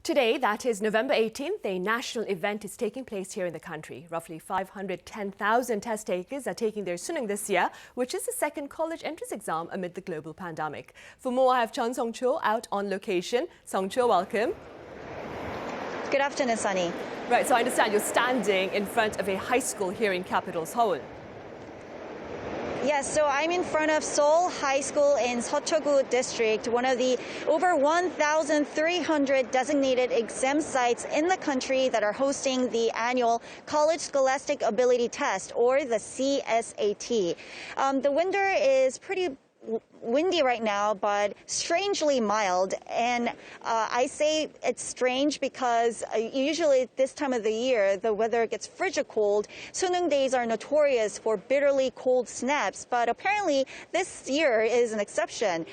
Today, that is November 18th, a national event is taking place here in the country. Roughly 510,000 test takers are taking their Sunung this year, which is the second college entrance exam amid the global pandemic. For more, I have Chun Song-cho out on location. Song-cho, welcome. Good afternoon, Sunny. Right, so I understand you're standing in front of a high school here in capital Seoul. Yes, so I'm in front of Seoul High School in Seochogu District, one of the over 1,300 designated exam sites in the country that are hosting the annual College Scholastic Ability Test, or the CSAT. The winter is pretty windy right now, but strangely mild. And I say it's strange because usually this time of the year, the weather gets frigid cold. Sunung days are notorious for bitterly cold snaps, but apparently this year is an exception.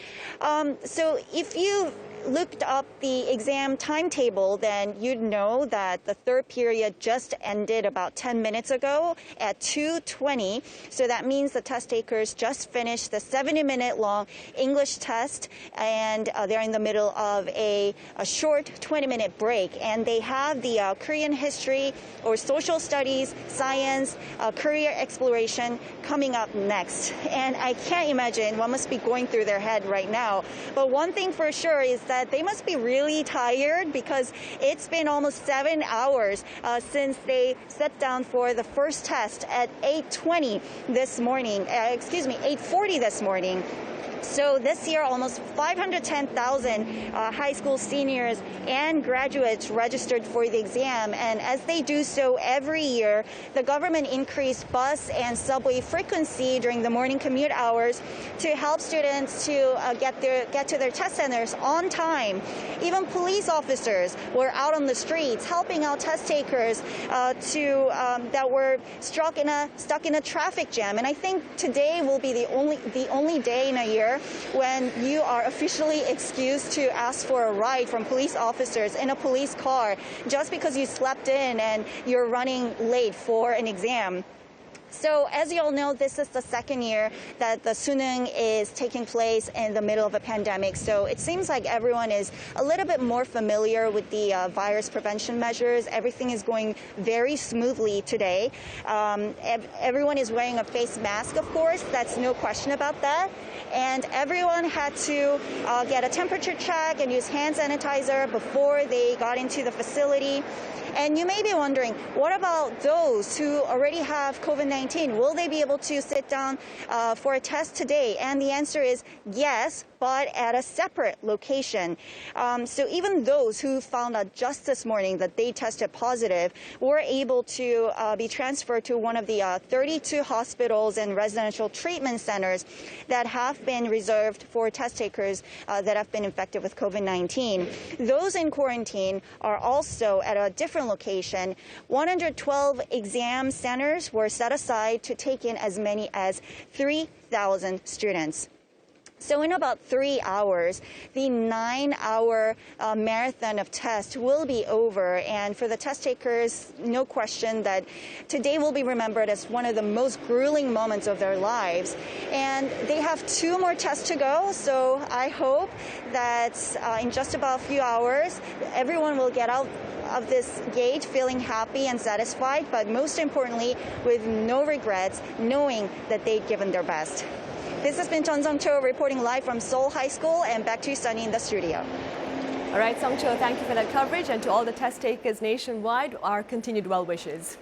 So if you looked up the exam timetable, then you'd know that the third period just ended about 10 minutes ago at 2:20. So that means the test takers just finished the 70-minute long English test, and they're in the middle of a short 20-minute break. And they have the Korean history or social studies, science, career exploration coming up next. And I can't imagine what must be going through their head right now. But one thing for sure is that they must be really tired because it's been almost 7 hours since they sat down for the first test at 8:20 this morning, 8:40 this morning. So this year, almost 510,000 high school seniors and graduates registered for the exam. And as they do so every year, the government increased bus and subway frequency during the morning commute hours to help students to get to their test centers on time. Even police officers were out on the streets helping out test takers that were stuck in a traffic jam. And I think today will be the only day in a year when you are officially excused to ask for a ride from police officers in a police car just because you slept in and you're running late for an exam. So as you all know, this is the second year that the Sunung is taking place in the middle of a pandemic. So it seems like everyone is a little bit more familiar with the virus prevention measures. Everything is going very smoothly today. Everyone is wearing a face mask, of course. That's no question about that. And everyone had to get a temperature check and use hand sanitizer before they got into the facility. And you may be wondering, what about those who already have COVID-19? Will they be able to sit down for a test today? And the answer is yes, but at a separate location. So even those who found out just this morning that they tested positive were able to be transferred to one of the 32 hospitals and residential treatment centers that have been reserved for test takers that have been infected with COVID-19. Those in quarantine are also at a different location. 112 exam centers were set aside to take in as many as 3,000 students. So in about 3 hours, the 9-hour marathon of tests will be over. And for the test takers, no question that today will be remembered as one of the most grueling moments of their lives. And they have 2 more tests to go. So I hope that in just about a few hours, everyone will get out of this gate feeling happy and satisfied, but most importantly, with no regrets, knowing that they've given their best. This has been Chun Song-cho reporting live from Seoul High School, and back to you, Sunny, in the studio. All right, Song-cho, thank you for that coverage, and to all the test takers nationwide, our continued well wishes.